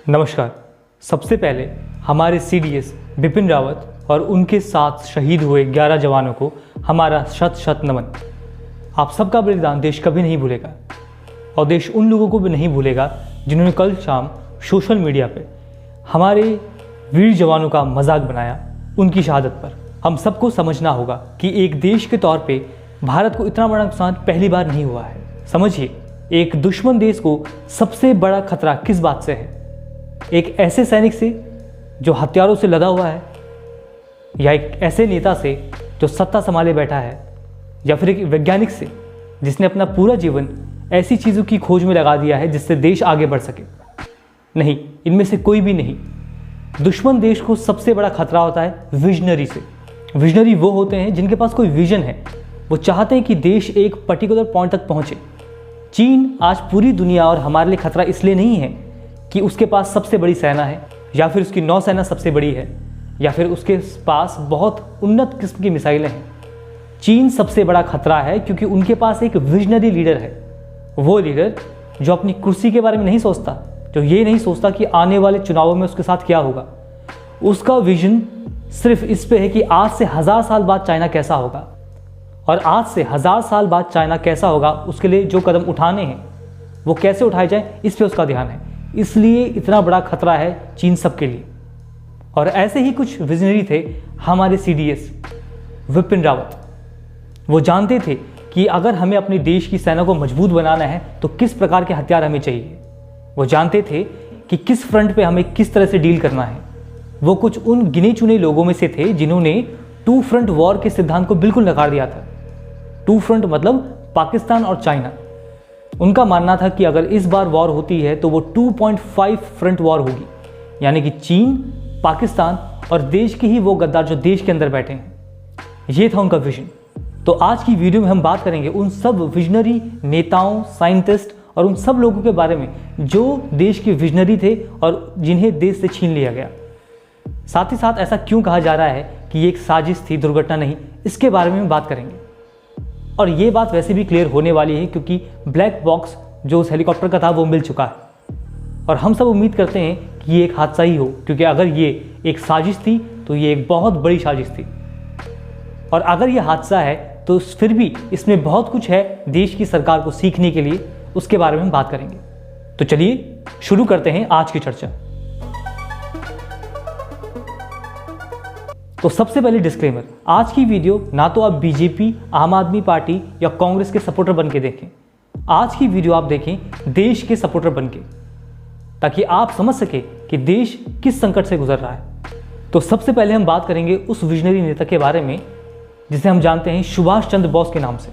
नमस्कार। सबसे पहले हमारे सीडीएस बिपिन रावत और उनके साथ शहीद हुए 11 जवानों को हमारा शत शत नमन। आप सबका बलिदान देश कभी नहीं भूलेगा और देश उन लोगों को भी नहीं भूलेगा जिन्होंने कल शाम सोशल मीडिया पे हमारे वीर जवानों का मजाक बनाया। उनकी शहादत पर हम सबको समझना होगा कि एक देश के तौर पे भारत को इतना बड़ा नुकसान पहली बार नहीं हुआ है। समझिए, एक दुश्मन देश को सबसे बड़ा खतरा किस बात से है? एक ऐसे सैनिक से जो हथियारों से लदा हुआ है, या एक ऐसे नेता से जो सत्ता संभाले बैठा है, या फिर एक वैज्ञानिक से जिसने अपना पूरा जीवन ऐसी चीज़ों की खोज में लगा दिया है जिससे देश आगे बढ़ सके? नहीं, इनमें से कोई भी नहीं। दुश्मन देश को सबसे बड़ा खतरा होता है विजनरी से। विजनरी वो होते हैं जिनके पास कोई विजन है, वो चाहते हैं कि देश एक पर्टिकुलर पॉइंट तक पहुंचे। चीन आज पूरी दुनिया और हमारे लिए खतरा इसलिए नहीं है कि उसके पास सबसे बड़ी सेना है, या फिर उसकी नौसेना सबसे बड़ी है, या फिर उसके पास बहुत उन्नत किस्म की मिसाइलें हैं। चीन सबसे बड़ा खतरा है क्योंकि उनके पास एक विजनरी लीडर है। वो लीडर जो अपनी कुर्सी के बारे में नहीं सोचता, जो ये नहीं सोचता कि आने वाले चुनावों में उसके साथ क्या होगा। उसका विजन सिर्फ इस पे है कि आज से 1000 साल बाद चाइना कैसा होगा, और आज से 1000 साल बाद चाइना कैसा होगा उसके लिए जो कदम उठाने हैं वो कैसे उठाए जाए, इस पे उसका ध्यान है। इसलिए इतना बड़ा खतरा है चीन सबके लिए। और ऐसे ही कुछ विजनरी थे हमारे सीडीएस विपिन रावत। वो जानते थे कि अगर हमें अपने देश की सेना को मजबूत बनाना है तो किस प्रकार के हथियार हमें चाहिए। वो जानते थे कि किस फ्रंट पे हमें किस तरह से डील करना है। वो कुछ उन गिने चुने लोगों में से थे जिन्होंने 2 फ्रंट वॉर के सिद्धांत को बिल्कुल नकार दिया था। 2 फ्रंट मतलब पाकिस्तान और चाइना। उनका मानना था कि अगर इस बार वॉर होती है तो वो 2.5 फ्रंट वॉर होगी, यानी कि चीन, पाकिस्तान और देश के ही वो गद्दार जो देश के अंदर बैठे हैं। ये था उनका विजन। तो आज की वीडियो में हम बात करेंगे उन सब विजनरी नेताओं, साइंटिस्ट और उन सब लोगों के बारे में जो देश के विजनरी थे और जिन्हें देश से छीन लिया गया। साथ ही साथ ऐसा क्यों कहा जा रहा है कि ये एक साजिश थी, दुर्घटना नहीं, इसके बारे में हम बात करेंगे। और ये बात वैसे भी क्लियर होने वाली है क्योंकि ब्लैक बॉक्स जो उस हेलीकॉप्टर का था वो मिल चुका है। और हम सब उम्मीद करते हैं कि ये एक हादसा ही हो, क्योंकि अगर ये एक साजिश थी तो ये एक बहुत बड़ी साजिश थी। और अगर ये हादसा है तो फिर भी इसमें बहुत कुछ है देश की सरकार को सीखने के लिए, उसके बारे में हम बात करेंगे। तो चलिए शुरू करते हैं आज की चर्चा। तो सबसे पहले डिस्क्लेमर, आज की वीडियो ना तो आप बीजेपी, आम आदमी पार्टी या कांग्रेस के सपोर्टर बन के देखें। आज की वीडियो आप देखें देश के सपोर्टर बन के, ताकि आप समझ सके कि देश किस संकट से गुजर रहा है। तो सबसे पहले हम बात करेंगे उस विजनरी नेता के बारे में जिसे हम जानते हैं सुभाष चंद्र बोस के नाम से।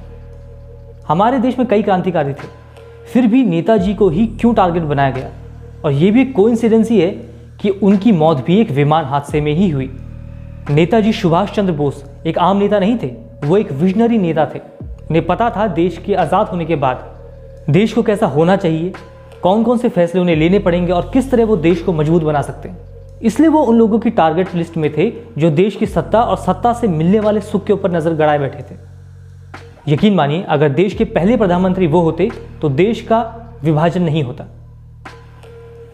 हमारे देश में कई क्रांतिकारी थे, फिर भी नेताजी को ही क्यों टारगेट बनाया गया? और ये भी एक कोइंसिडेंस ही है कि उनकी मौत भी एक विमान हादसे में ही हुई। नेताजी सुभाष चंद्र बोस एक आम नेता नहीं थे, वो एक विजनरी नेता थे। उन्हें पता था देश के आज़ाद होने के बाद देश को कैसा होना चाहिए, कौन कौन से फैसले उन्हें लेने पड़ेंगे और किस तरह वो देश को मजबूत बना सकते हैं। इसलिए वो उन लोगों की टारगेट लिस्ट में थे जो देश की सत्ता और सत्ता से मिलने वाले सुख के ऊपर नजर गड़ाए बैठे थे। यकीन मानिए, अगर देश के पहले प्रधानमंत्री वो होते तो देश का विभाजन नहीं होता।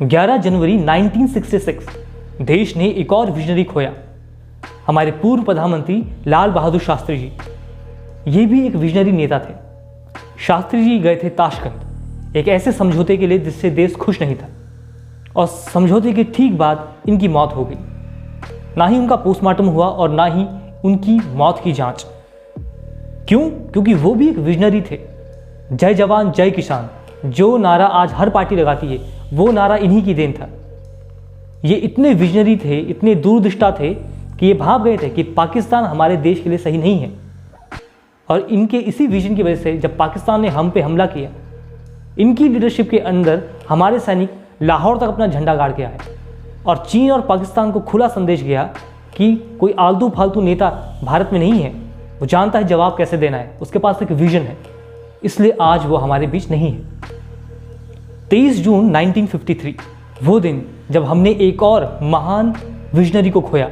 11 जनवरी 1966 देश ने एक और विजनरी खोया, हमारे पूर्व प्रधानमंत्री लाल बहादुर शास्त्री जी। ये भी एक विजनरी नेता थे। शास्त्री जी गए थे ताशकंद एक ऐसे समझौते के लिए जिससे देश खुश नहीं था, और समझौते के ठीक बाद इनकी मौत हो गई। ना ही उनका पोस्टमार्टम हुआ और ना ही उनकी मौत की जांच। क्यों? क्योंकि वो भी एक विजनरी थे। जय जवान जय किसान जो नारा आज हर पार्टी लगाती है, वो नारा इन्हीं की देन था। ये इतने विजनरी थे, इतने दूरदृष्टा थे कि ये भाग गए थे कि पाकिस्तान हमारे देश के लिए सही नहीं है। और इनके इसी विजन की वजह से जब पाकिस्तान ने हम पे हमला किया, इनकी लीडरशिप के अंदर हमारे सैनिक लाहौर तक अपना झंडा गाड़ के आए और चीन और पाकिस्तान को खुला संदेश गया कि कोई आलतू फालतू नेता भारत में नहीं है, वो जानता है जवाब कैसे देना है, उसके पास एक विजन है। इसलिए आज वो हमारे बीच नहीं है। 23 जून 1953 वो दिन जब हमने एक और महान विजनरी को खोया।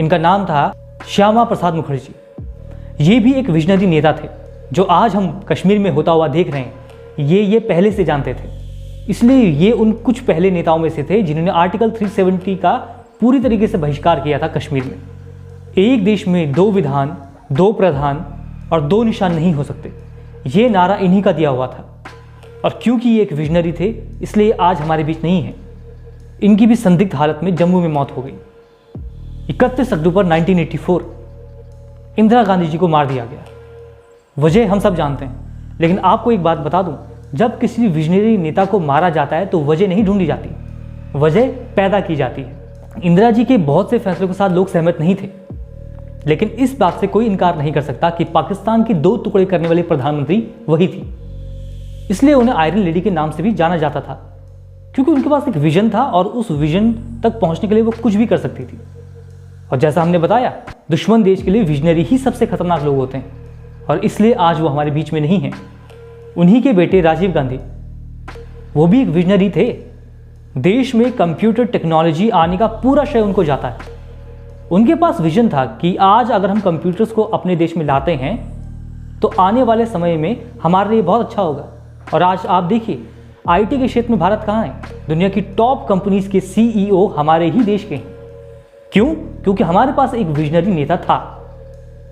इनका नाम था श्यामा प्रसाद मुखर्जी। ये भी एक विजनरी नेता थे जो आज हम कश्मीर में होता हुआ देख रहे हैं। ये पहले से जानते थे। इसलिए ये उन कुछ पहले नेताओं में से थे जिन्होंने आर्टिकल 370 का पूरी तरीके से बहिष्कार किया था कश्मीर में। एक देश में 2 विधान, 2 प्रधान और 2 निशान नहीं हो सकते, ये नारा इन्हीं का दिया हुआ था। और क्योंकि ये एक विजनरी थे इसलिए आज हमारे बीच नहीं है। इनकी भी संदिग्ध हालत में जम्मू में मौत हो गई। 31 अक्टूबर 1984 इंदिरा गांधी जी को मार दिया गया। वजह हम सब जानते हैं, लेकिन आपको एक बात बता दूं, जब किसी विजनरी नेता को मारा जाता है तो वजह नहीं ढूंढी जाती, वजह पैदा की जाती है। इंदिरा जी के बहुत से फैसलों के साथ लोग सहमत नहीं थे, लेकिन इस बात से कोई इनकार नहीं कर सकता कि पाकिस्तान के 2 टुकड़े करने वाली प्रधानमंत्री वही थी। इसलिए उन्हें आयरन लेडी के नाम से भी जाना जाता था, क्योंकि उनके पास एक विजन था और उस विजन तक पहुंचने के लिए वो कुछ भी कर सकती थी। और जैसा हमने बताया, दुश्मन देश के लिए विजनरी ही सबसे खतरनाक लोग होते हैं, और इसलिए आज वो हमारे बीच में नहीं है। उन्हीं के बेटे राजीव गांधी, वो भी एक विजनरी थे। देश में कंप्यूटर टेक्नोलॉजी आने का पूरा श्रेय उनको जाता है। उनके पास विजन था कि आज अगर हम कंप्यूटर्स को अपने देश में लाते हैं तो आने वाले समय में हमारे लिए बहुत अच्छा होगा। और आज आप देखिए, आईटी के क्षेत्र में भारत कहाँ है? दुनिया की टॉप कंपनीज के सीईओ हमारे ही देश के हैं। क्यों? क्योंकि हमारे पास एक विजनरी नेता था।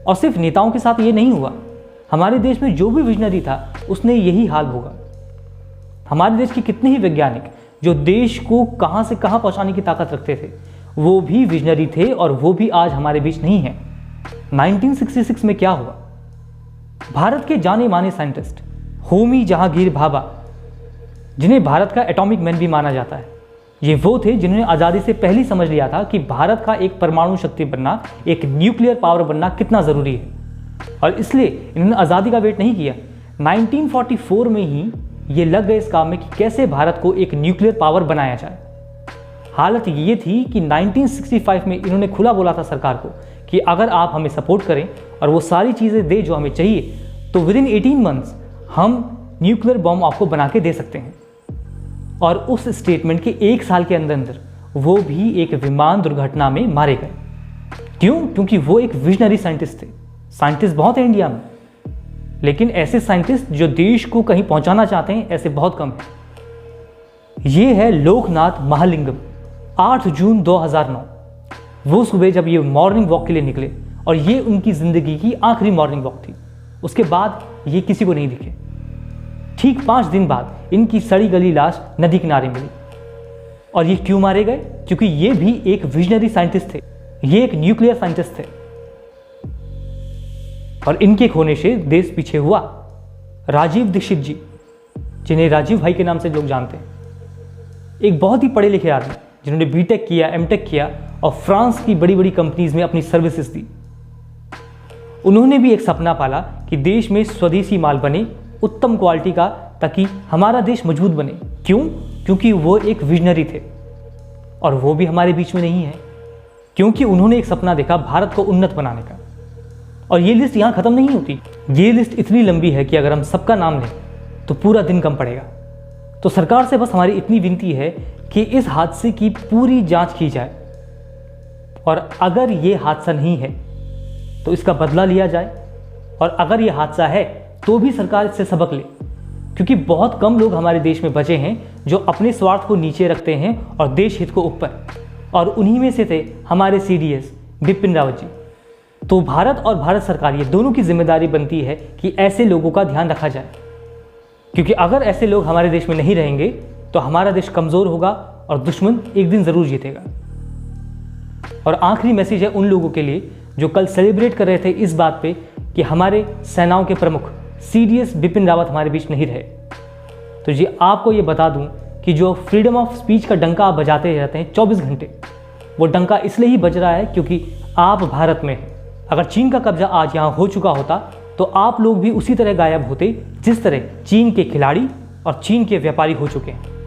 और सिर्फ नेताओं के साथ ये नहीं हुआ, हमारे देश में जो भी विजनरी था उसने यही हाल भोगा। हमारे देश के कितने ही वैज्ञानिक जो देश को कहां से कहां पहुंचाने की ताकत रखते थे, वो भी विजनरी थे, और वो भी आज हमारे बीच नहीं है। 1966 में क्या हुआ? भारत के जाने माने साइंटिस्ट होमी जहांगीर भाभा, जिन्हें भारत का एटॉमिक मैन भी माना जाता है, ये वो थे जिन्होंने आज़ादी से पहले ही समझ लिया था कि भारत का एक परमाणु शक्ति बनना, एक न्यूक्लियर पावर बनना कितना ज़रूरी है। और इसलिए इन्होंने आज़ादी का वेट नहीं किया, 1944 में ही ये लग गए इस काम में कि कैसे भारत को एक न्यूक्लियर पावर बनाया जाए। हालत ये थी कि 1965 में इन्होंने खुला बोला था सरकार को कि अगर आप हमें सपोर्ट करें और वो सारी चीज़ें दे जो हमें चाहिए, तो विदिन 18 मंथ्स हम न्यूक्लियर बॉम्ब आपको बना के दे सकते हैं। और उस स्टेटमेंट के 1 साल के अंदर अंदर वो भी एक विमान दुर्घटना में मारे गए। क्यों? क्योंकि वो एक विजनरी साइंटिस्ट थे। साइंटिस्ट बहुत है इंडिया में, लेकिन ऐसे साइंटिस्ट जो देश को कहीं पहुंचाना चाहते हैं, ऐसे बहुत कम है। ये है लोकनाथ महालिंगम, 8 जून 2009। वो सुबह जब ये मॉर्निंग वॉक के लिए निकले, और ये उनकी ज़िंदगी की आखिरी मॉर्निंग वॉक थी। उसके बाद ये किसी को नहीं दिखे। ठीक 5 दिन बाद इनकी सड़ी गली लाश नदी किनारे मिली। और ये क्यों मारे गए? क्योंकि ये भी एक विजनरी साइंटिस्ट थे, ये एक न्यूक्लियर साइंटिस्ट थे, और इनके खोने से देश पीछे हुआ। राजीव दीक्षित जी, जिन्हें राजीव भाई के नाम से लोग जानते हैं, एक बहुत ही पढ़े लिखे आदमी जिन्होंने बीटेक किया, एमटेक किया और फ्रांस की बड़ी बड़ी कंपनीज में अपनी सर्विसेज दी। उन्होंने भी एक सपना पाला कि देश में स्वदेशी माल बने, उत्तम क्वालिटी का, ताकि हमारा देश मजबूत बने। क्यों? क्योंकि वो एक विजनरी थे, और वो भी हमारे बीच में नहीं है, क्योंकि उन्होंने एक सपना देखा भारत को उन्नत बनाने का। और ये लिस्ट यहाँ ख़त्म नहीं होती, ये लिस्ट इतनी लंबी है कि अगर हम सबका नाम लें तो पूरा दिन कम पड़ेगा। तो सरकार से बस हमारी इतनी विनती है कि इस हादसे की पूरी जांच की जाए, और अगर ये हादसा नहीं है तो इसका बदला लिया जाए, और अगर ये हादसा है तो भी सरकार इससे सबक ले। क्योंकि बहुत कम लोग हमारे देश में बचे हैं जो अपने स्वार्थ को नीचे रखते हैं और देश हित को ऊपर, और उन्हीं में से थे हमारे सीडीएस बिपिन रावत जी। तो भारत और भारत सरकार, ये दोनों की जिम्मेदारी बनती है कि ऐसे लोगों का ध्यान रखा जाए, क्योंकि अगर ऐसे लोग हमारे देश में नहीं रहेंगे तो हमारा देश कमज़ोर होगा और दुश्मन एक दिन ज़रूर जीतेगा। और आखिरी मैसेज है उन लोगों के लिए जो कल सेलिब्रेट कर रहे थे इस बात पे कि हमारे सेनाओं के प्रमुख सीडीएस बिपिन रावत हमारे बीच नहीं रहे। तो जी आपको ये बता दूं कि जो फ्रीडम ऑफ स्पीच का डंका आप बजाते रहते हैं 24 घंटे, वो डंका इसलिए ही बज रहा है क्योंकि आप भारत में हैं। अगर चीन का कब्जा आज यहाँ हो चुका होता तो आप लोग भी उसी तरह गायब होते जिस तरह चीन के खिलाड़ी और चीन के व्यापारी हो चुके हैं।